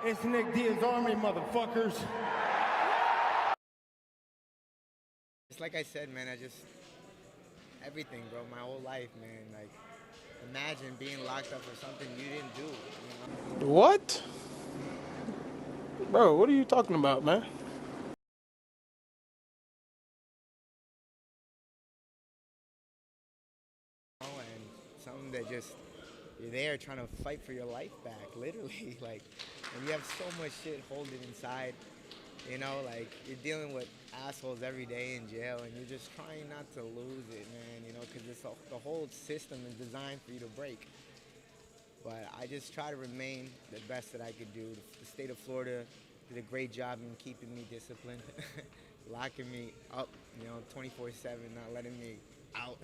It's Nick Diaz's Army, motherfuckers. It's like I said, man, everything, bro, my whole life, man. Like, imagine being locked up for something you didn't do, you know? What? Bro, what are you talking about, man? And something that just, you're there trying to fight for your life back, literally. Like, and you have so much shit holding inside, you know, like, you're dealing with assholes every day in jail, and you're just trying not to lose it, man, you know, because the whole system is designed for you to break. But I just try to remain the best that I could do. The state of Florida did a great job in keeping me disciplined, locking me up, you know, 24/7, not letting me out.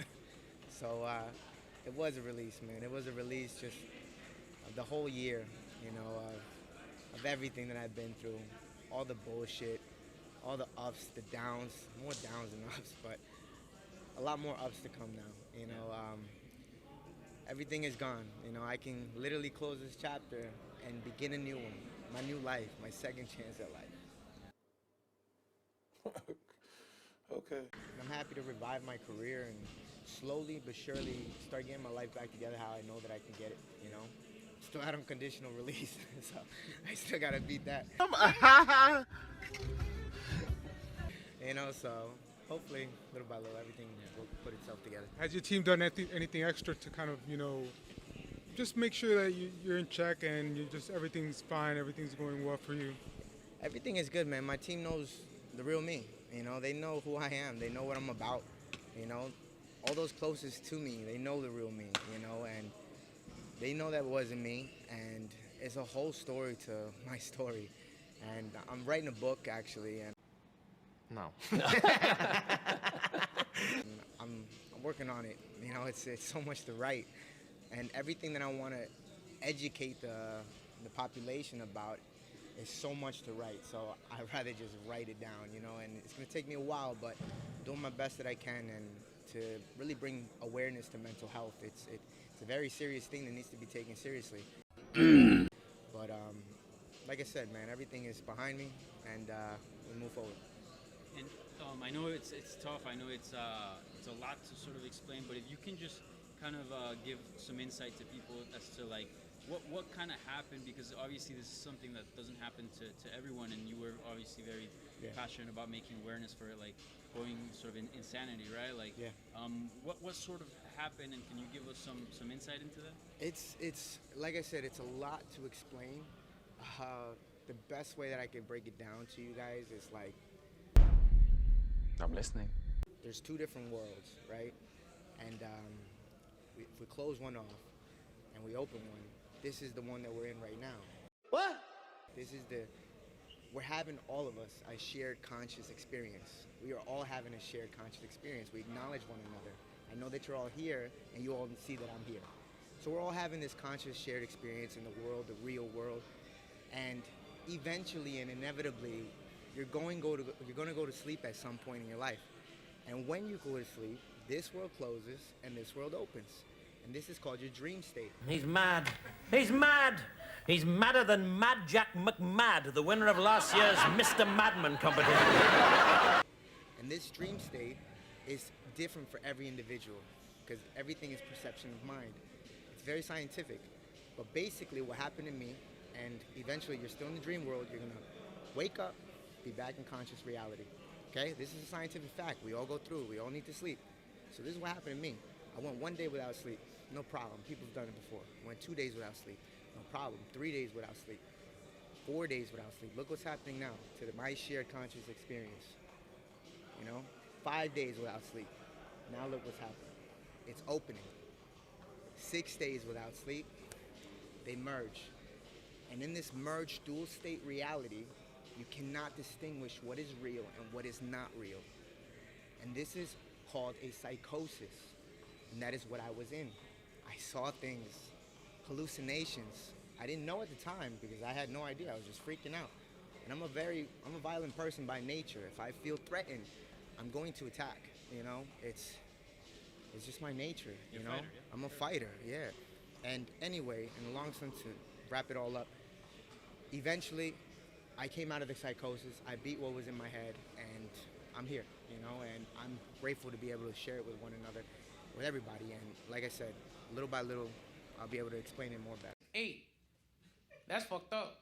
So it was a release, man. It was a release just of the whole year, you know, of everything that I've been through, all the bullshit, all the ups, the downs, more downs than ups, but a lot more ups to come now, you know. Everything is gone, you know. I can literally close this chapter and begin a new one, my new life, my second chance at life. Okay. I'm happy to revive my career and slowly but surely start getting my life back together how I know that I can get it, you know. Still out on conditional release, so I still gotta beat that. You know, so hopefully, little by little, everything will put itself together. Has your team done anything extra to kind of, you know, just make sure that you're in check and everything's fine, everything's going well for you? Everything is good, man. My team knows the real me. You know, they know who I am. They know what I'm about. You know, all those closest to me, they know the real me, you know, and they know that wasn't me. And it's a whole story to my story. And I'm writing a book, actually. And No. I'm working on it. You know, it's so much to write. And everything that I want to educate the population about is so much to write. So I'd rather just write it down, you know, and it's going to take me a while, but I'm doing my best that I can and to really bring awareness to mental health. It's a very serious thing that needs to be taken seriously. But like I said, man, everything is behind me, and we move forward. And I know it's tough. I know it's a lot to sort of explain. But if you can just kind of give some insight to people as to like what kind of happened, because obviously this is something that doesn't happen to everyone, and you were obviously very passionate about making awareness for it, like going sort of insanity, right? Like, what sort of happened, and can you give us some insight into that? It's like I said, it's a lot to explain. The best way that I can break it down to you guys is like, I'm listening. there's two different worlds, right? And if we close one off and we open one, this is the one that we're in right now. What? We're having, all of us, a shared conscious experience. We are all having a shared conscious experience. We acknowledge one another. I know that you're all here and you all see that I'm here. So we're all having this conscious shared experience in the world, the real world. And eventually and inevitably, you're going to go to sleep at some point in your life. And when you go to sleep, this world closes and this world opens. And this is called your dream state. He's mad. He's mad. He's madder than Mad Jack McMad, the winner of last year's Mr. Madman competition. And this dream state is different for every individual because everything is perception of mind. It's very scientific. But basically what happened to me, and eventually you're still in the dream world, you're going to wake up, be back in conscious reality. Okay? This is a scientific fact. We all go through. We all need to sleep. So this is what happened to me. I went 1 day without sleep. No problem. People have done it before. I went 2 days without sleep. No problem. 3 days without sleep. 4 days without sleep. Look what's happening now to my shared conscious experience. You know? 5 days without sleep. Now look what's happening. It's opening. 6 days without sleep. They merge. And in this merged dual state reality, you cannot distinguish what is real and what is not real. And this is called a psychosis. And that is what I was in. I saw things, hallucinations. I didn't know at the time because I had no idea. I was just freaking out. And I'm a violent person by nature. If I feel threatened, I'm going to attack, you know? It's just my nature, you know? Fighter, yeah. I'm a fighter, yeah. And anyway, in the long run, to wrap it all up, eventually, I came out of the psychosis. I beat what was in my head, and I'm here, you know, and I'm grateful to be able to share it with one another, with everybody. And like I said, little by little, I'll be able to explain it more better. 8. That's fucked up.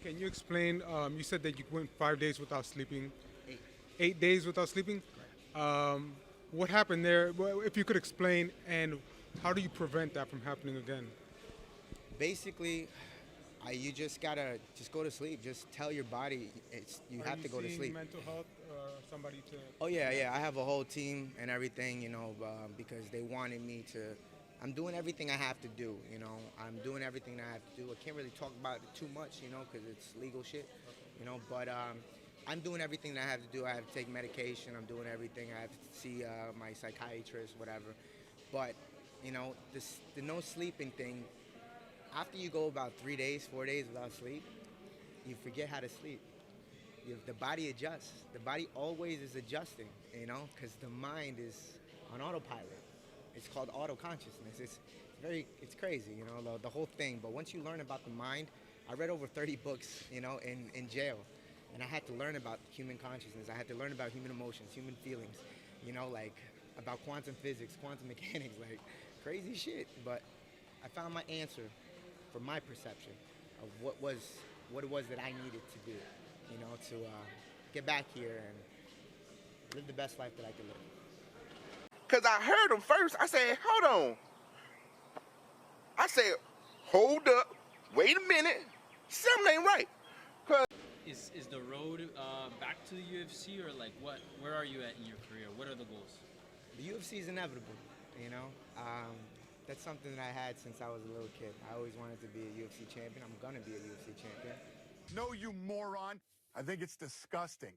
Can you explain? You said that you went 5 days without sleeping. 8. 8 days without sleeping. What happened there? Well, if you could explain, and how do you prevent that from happening again? Basically, you just gotta just go to sleep. Just tell your body you have to go to sleep. Mental health or somebody to? Oh yeah. I have a whole team and everything, you know, because they wanted me to. I'm doing everything I have to do, you know. I'm doing everything I have to do. I can't really talk about it too much, you know, because it's legal shit, you know. But I'm doing everything that I have to do. I have to take medication. I'm doing everything. I have to see my psychiatrist, whatever. But, you know, the no sleeping thing. After you go about 3 days, 4 days without sleep, you forget how to sleep. The body adjusts. The body always is adjusting, you know, because the mind is on autopilot. It's called auto-consciousness. It's crazy, you know, the whole thing. But once you learn about the mind, I read over 30 books, you know, in jail. And I had to learn about human consciousness. I had to learn about human emotions, human feelings, you know, like about quantum physics, quantum mechanics, like crazy shit. But I found my answer for my perception of what it was that I needed to do, you know, to get back here and live the best life that I could live. Because I heard him first. I said, hold on. I said, hold up. Wait a minute. Something ain't right. Is the road back to the UFC, or like what? Where are you at in your career? What are the goals? The UFC is inevitable, you know. That's something that I had since I was a little kid. I always wanted to be a UFC champion. I'm gonna be a UFC champion. No, you moron. I think it's disgusting.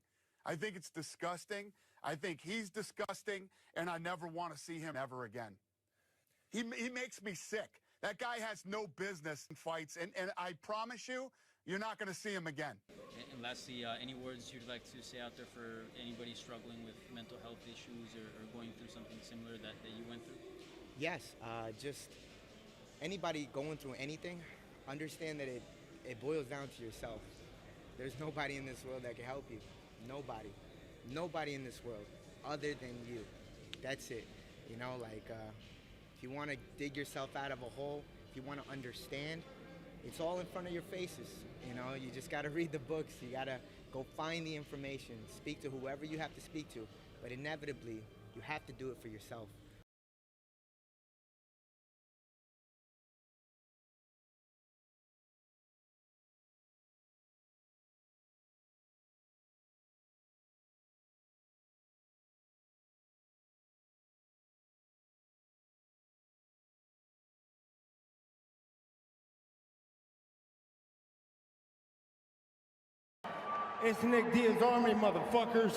I think it's disgusting. I think he's disgusting, and I never want to see him ever again. He makes me sick. That guy has no business in fights, and I promise you, you're not going to see him again. And lastly, any words you'd like to say out there for anybody struggling with mental health issues or going through something similar that you went through? Yes, just anybody going through anything, understand that it boils down to yourself. There's nobody in this world that can help you. Nobody. Nobody in this world other than you. That's it. You know, like, if you want to dig yourself out of a hole, if you want to understand, it's all in front of your faces. You know, you just got to read the books. You got to go find the information, speak to whoever you have to speak to. But inevitably, you have to do it for yourself. It's Nick Diaz's Army, motherfuckers.